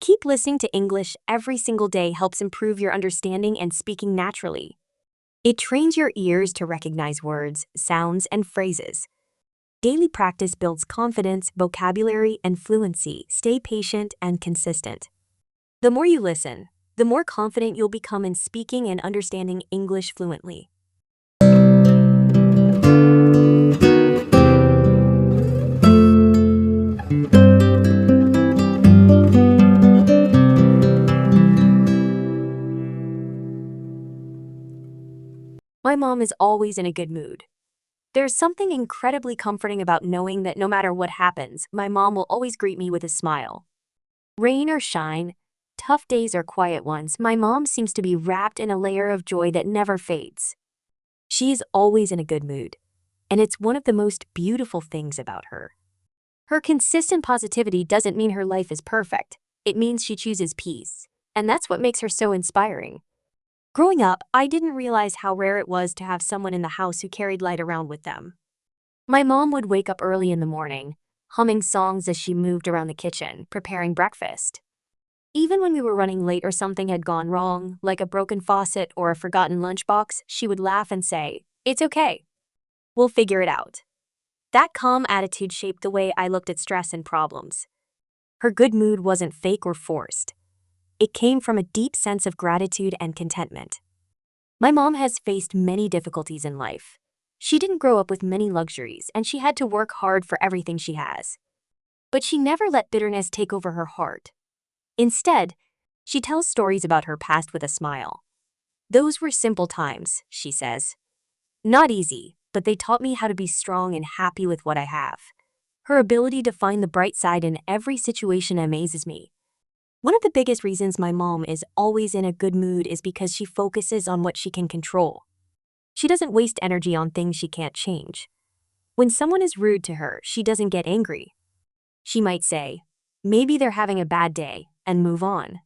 Keep listening to English every single day helps improve your understanding and speaking naturally. It trains your ears to recognize words, sounds, and phrases. Daily practice builds confidence, vocabulary, and fluency. Stay patient and consistent. The more you listen, the more confident you'll become in speaking and understanding English fluently. My mom is always in a good mood. There's something incredibly comforting about knowing that no matter what happens, my mom will always greet me with a smile. Rain or shine, tough days or quiet ones, my mom seems to be wrapped in a layer of joy that never fades. She is always in a good mood, and it's one of the most beautiful things about her. Her consistent positivity doesn't mean her life is perfect. It means she chooses peace, and that's what makes her so inspiring. Growing up, I didn't realize how rare it was to have someone in the house who carried light around with them. My mom would wake up early in the morning, humming songs as she moved around the kitchen, preparing breakfast. Even when we were running late or something had gone wrong, like a broken faucet or a forgotten lunchbox, she would laugh and say, "It's okay. We'll figure it out." That calm attitude shaped the way I looked at stress and problems. Her good mood wasn't fake or forced. It came from a deep sense of gratitude and contentment. My mom has faced many difficulties in life. She didn't grow up with many luxuries, and she had to work hard for everything she has. But she never let bitterness take over her heart. Instead, she tells stories about her past with a smile. "Those were simple times," she says. "Not easy, but they taught me how to be strong and happy with what I have." Her ability to find the bright side in every situation amazes me. One of the biggest reasons my mom is always in a good mood is because she focuses on what she can control. She doesn't waste energy on things she can't change. When someone is rude to her, she doesn't get angry. She might say, "Maybe they're having a bad day," and move on.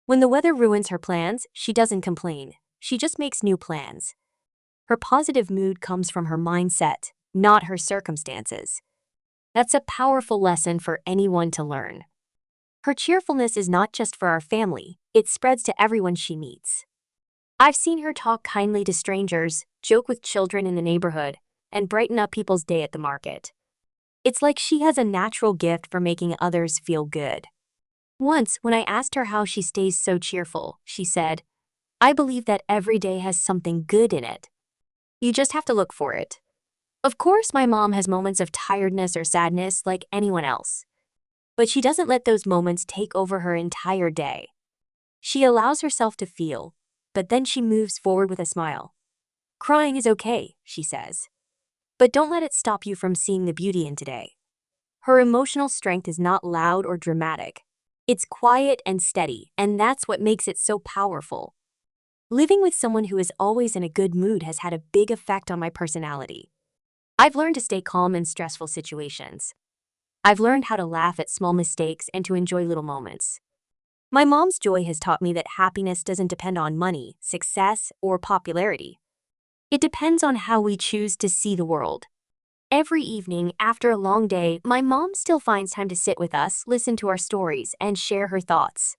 When the weather ruins her plans, she doesn't complain. She just makes new plans. Her positive mood comes from her mindset, not her circumstances. That's a powerful lesson for anyone to learn. Her cheerfulness is not just for our family, it spreads to everyone she meets. I've seen her talk kindly to strangers, joke with children in the neighborhood, and brighten up people's day at the market. It's like she has a natural gift for making others feel good. Once, when I asked her how she stays so cheerful, she said, "I believe that every day has something good in it. You just have to look for it." Of course, my mom has moments of tiredness or sadness like anyone else. But she doesn't let those moments take over her entire day. She allows herself to feel, but then she moves forward with a smile. "Crying is okay," she says. "But don't let it stop you from seeing the beauty in today." Her emotional strength is not loud or dramatic. It's quiet and steady, and that's what makes it so powerful. Living with someone who is always in a good mood has had a big effect on my personality. I've learned to stay calm in stressful situations. I've learned how to laugh at small mistakes and to enjoy little moments. My mom's joy has taught me that happiness doesn't depend on money, success, or popularity. It depends on how we choose to see the world. Every evening, after a long day, my mom still finds time to sit with us, listen to our stories, and share her thoughts.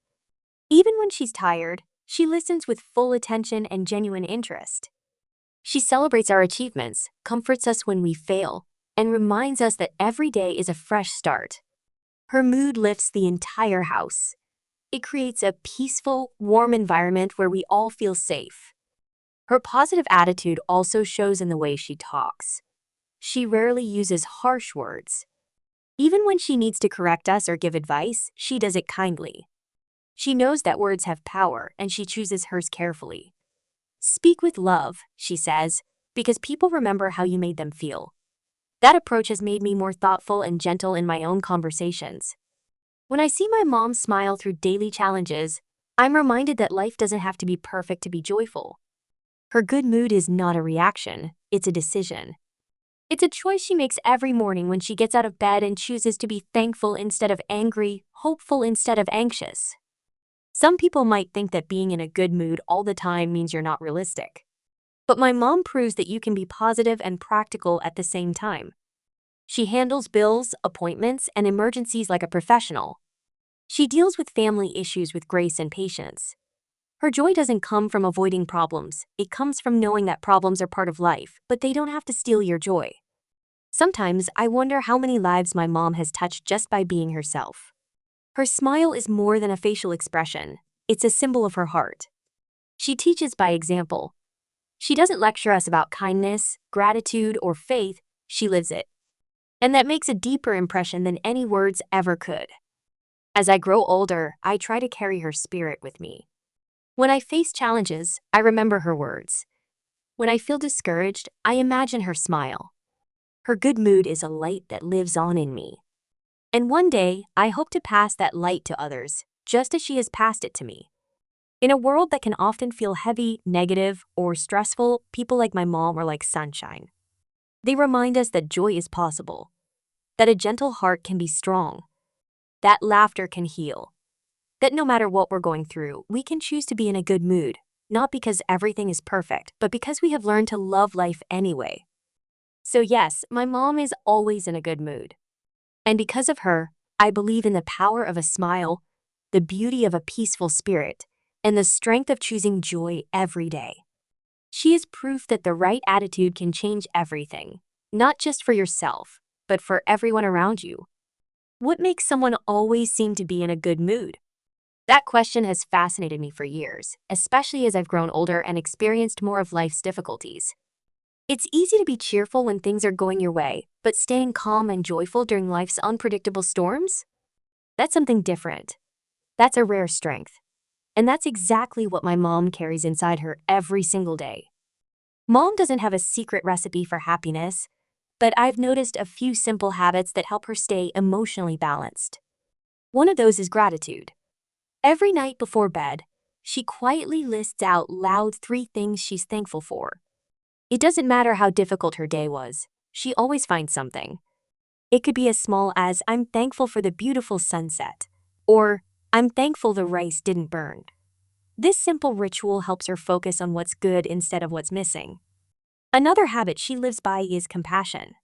Even when she's tired, she listens with full attention and genuine interest. She celebrates our achievements, comforts us when we fail, and reminds us that every day is a fresh start. Her mood lifts the entire house. It creates a peaceful, warm environment where we all feel safe. Her positive attitude also shows in the way she talks. She rarely uses harsh words. Even when she needs to correct us or give advice, she does it kindly. She knows that words have power, and she chooses hers carefully. "Speak with love," she says, "because people remember how you made them feel." That approach has made me more thoughtful and gentle in my own conversations. When I see my mom smile through daily challenges, I'm reminded that life doesn't have to be perfect to be joyful. Her good mood is not a reaction, it's a decision. It's a choice she makes every morning when she gets out of bed and chooses to be thankful instead of angry, hopeful instead of anxious. Some people might think that being in a good mood all the time means you're not realistic. But my mom proves that you can be positive and practical at the same time. She handles bills, appointments, and emergencies like a professional. She deals with family issues with grace and patience. Her joy doesn't come from avoiding problems, it comes from knowing that problems are part of life, but they don't have to steal your joy. Sometimes I wonder how many lives my mom has touched just by being herself. Her smile is more than a facial expression, it's a symbol of her heart. She teaches by example. She doesn't lecture us about kindness, gratitude, or faith, she lives it. And that makes a deeper impression than any words ever could. As I grow older, I try to carry her spirit with me. When I face challenges, I remember her words. When I feel discouraged, I imagine her smile. Her good mood is a light that lives on in me. And one day, I hope to pass that light to others, just as she has passed it to me. In a world that can often feel heavy, negative, or stressful, people like my mom are like sunshine. They remind us that joy is possible, that a gentle heart can be strong, that laughter can heal, that no matter what we're going through, we can choose to be in a good mood, not because everything is perfect, but because we have learned to love life anyway. So yes, my mom is always in a good mood. And because of her, I believe in the power of a smile, the beauty of a peaceful spirit, and the strength of choosing joy every day. She is proof that the right attitude can change everything, not just for yourself, but for everyone around you. What makes someone always seem to be in a good mood? That question has fascinated me for years, especially as I've grown older and experienced more of life's difficulties. It's easy to be cheerful when things are going your way, but staying calm and joyful during life's unpredictable storms? That's something different. That's a rare strength. And that's exactly what my mom carries inside her every single day. Mom doesn't have a secret recipe for happiness, but I've noticed a few simple habits that help her stay emotionally balanced. One of those is gratitude. Every night before bed, she quietly lists out loud 3 things she's thankful for. It doesn't matter how difficult her day was, she always finds something. It could be as small as, I'm thankful for the beautiful sunset, or I'm thankful the rice didn't burn. This simple ritual helps her focus on what's good instead of what's missing. Another habit she lives by is compassion.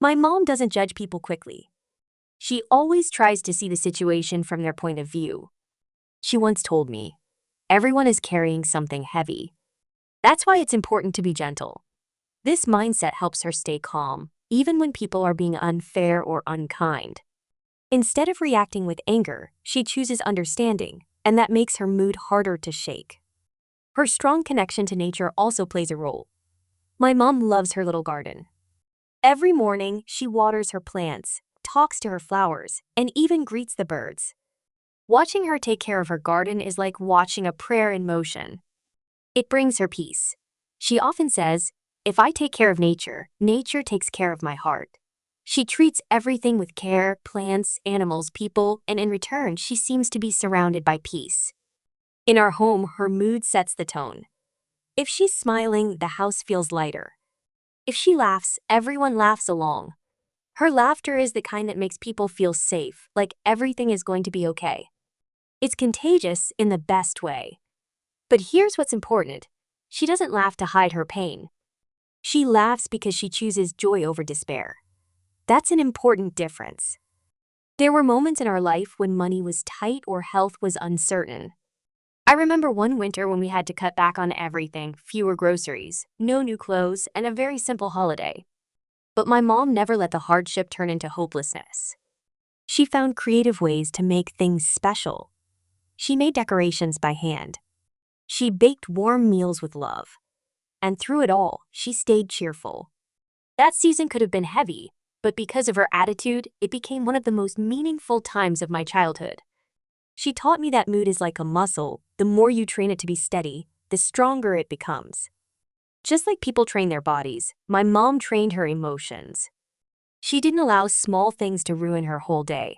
My mom doesn't judge people quickly. She always tries to see the situation from their point of view. She once told me, everyone is carrying something heavy. That's why it's important to be gentle. This mindset helps her stay calm, even when people are being unfair or unkind. Instead of reacting with anger, she chooses understanding, and that makes her mood harder to shake. Her strong connection to nature also plays a role. My mom loves her little garden. Every morning, she waters her plants, talks to her flowers, and even greets the birds. Watching her take care of her garden is like watching a prayer in motion. It brings her peace. She often says, if I take care of nature, nature takes care of my heart. She treats everything with care, plants, animals, people, and in return, she seems to be surrounded by peace. In our home, her mood sets the tone. If she's smiling, the house feels lighter. If she laughs, everyone laughs along. Her laughter is the kind that makes people feel safe, like everything is going to be okay. It's contagious in the best way. But here's what's important. She doesn't laugh to hide her pain. She laughs because she chooses joy over despair. That's an important difference. There were moments in our life when money was tight or health was uncertain. I remember one winter when we had to cut back on everything, fewer groceries, no new clothes, and a very simple holiday. But my mom never let the hardship turn into hopelessness. She found creative ways to make things special. She made decorations by hand. She baked warm meals with love. And through it all, she stayed cheerful. That season could have been heavy, but because of her attitude, it became one of the most meaningful times of my childhood. She taught me that mood is like a muscle. The more you train it to be steady, the stronger it becomes. Just like people train their bodies, my mom trained her emotions. She didn't allow small things to ruin her whole day.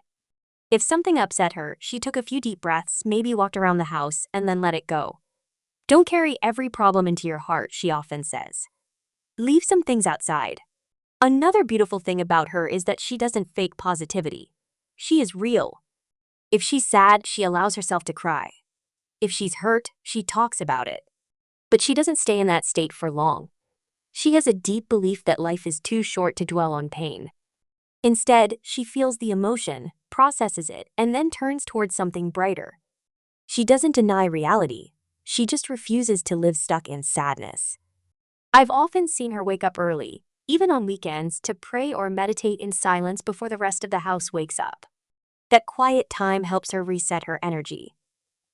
If something upset her, she took a few deep breaths, maybe walked around the house, and then let it go. Don't carry every problem into your heart, she often says. Leave some things outside. Another beautiful thing about her is that she doesn't fake positivity. She is real. If she's sad, she allows herself to cry. If she's hurt, she talks about it. But she doesn't stay in that state for long. She has a deep belief that life is too short to dwell on pain. Instead, she feels the emotion, processes it, and then turns towards something brighter. She doesn't deny reality. She just refuses to live stuck in sadness. I've often seen her wake up early, even on weekends, to pray or meditate in silence before the rest of the house wakes up. That quiet time helps her reset her energy.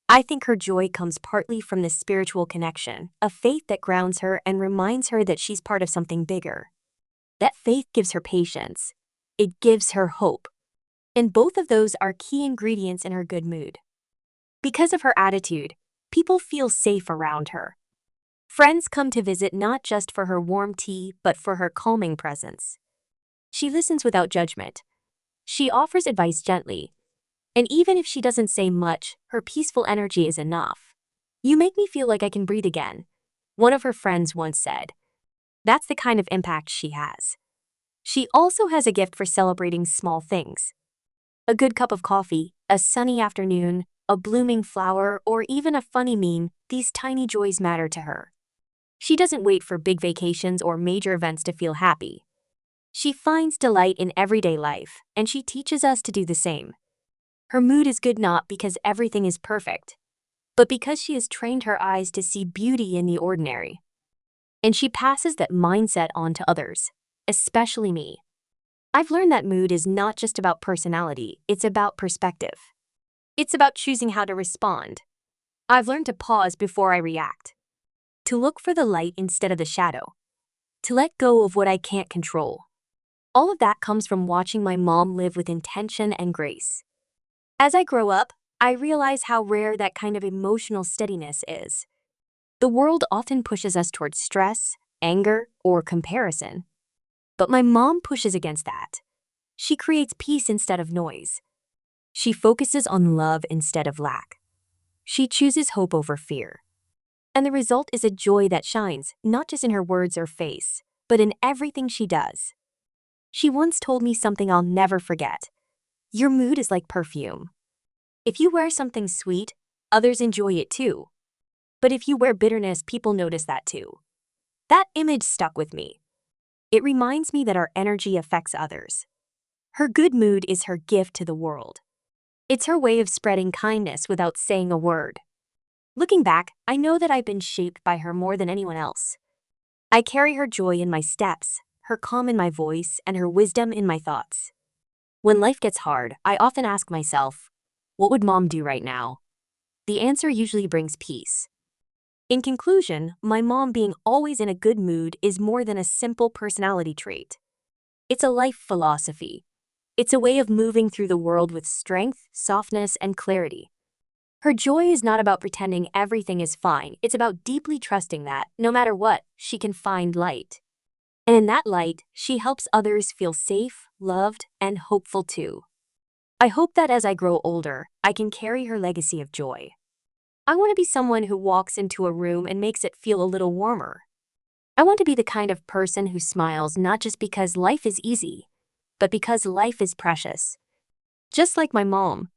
I think her joy comes partly from this spiritual connection, a faith that grounds her and reminds her that she's part of something bigger. That faith gives her patience. It gives her hope. And both of those are key ingredients in her good mood. Because of her attitude, people feel safe around her. Friends come to visit not just for her warm tea, but for her calming presence. She listens without judgment. She offers advice gently. And even if she doesn't say much, her peaceful energy is enough. "You make me feel like I can breathe again," one of her friends once said. That's the kind of impact she has. She also has a gift for celebrating small things. A good cup of coffee, a sunny afternoon, a blooming flower, or even a funny meme, these tiny joys matter to her. She doesn't wait for big vacations or major events to feel happy. She finds delight in everyday life, and she teaches us to do the same. Her mood is good not because everything is perfect, but because she has trained her eyes to see beauty in the ordinary. And she passes that mindset on to others, especially me. I've learned that mood is not just about personality, it's about perspective. It's about choosing how to respond. I've learned to pause before I react, to look for the light instead of the shadow, to let go of what I can't control. All of that comes from watching my mom live with intention and grace. As I grow up, I realize how rare that kind of emotional steadiness is. The world often pushes us towards stress, anger, or comparison. But my mom pushes against that. She creates peace instead of noise. She focuses on love instead of lack. She chooses hope over fear. And the result is a joy that shines, not just in her words or face, but in everything she does. She once told me something I'll never forget. "Your mood is like perfume. If you wear something sweet, others enjoy it too. But if you wear bitterness, people notice that too." That image stuck with me. It reminds me that our energy affects others. Her good mood is her gift to the world. It's her way of spreading kindness without saying a word. Looking back, I know that I've been shaped by her more than anyone else. I carry her joy in my steps, her calm in my voice, and her wisdom in my thoughts. When life gets hard, I often ask myself, what would mom do right now? The answer usually brings peace. In conclusion, my mom being always in a good mood is more than a simple personality trait. It's a life philosophy. It's a way of moving through the world with strength, softness, and clarity. Her joy is not about pretending everything is fine. It's about deeply trusting that, no matter what, she can find light. And in that light, she helps others feel safe, loved, and hopeful too. I hope that as I grow older, I can carry her legacy of joy. I want to be someone who walks into a room and makes it feel a little warmer. I want to be the kind of person who smiles not just because life is easy, but because life is precious. Just like my mom.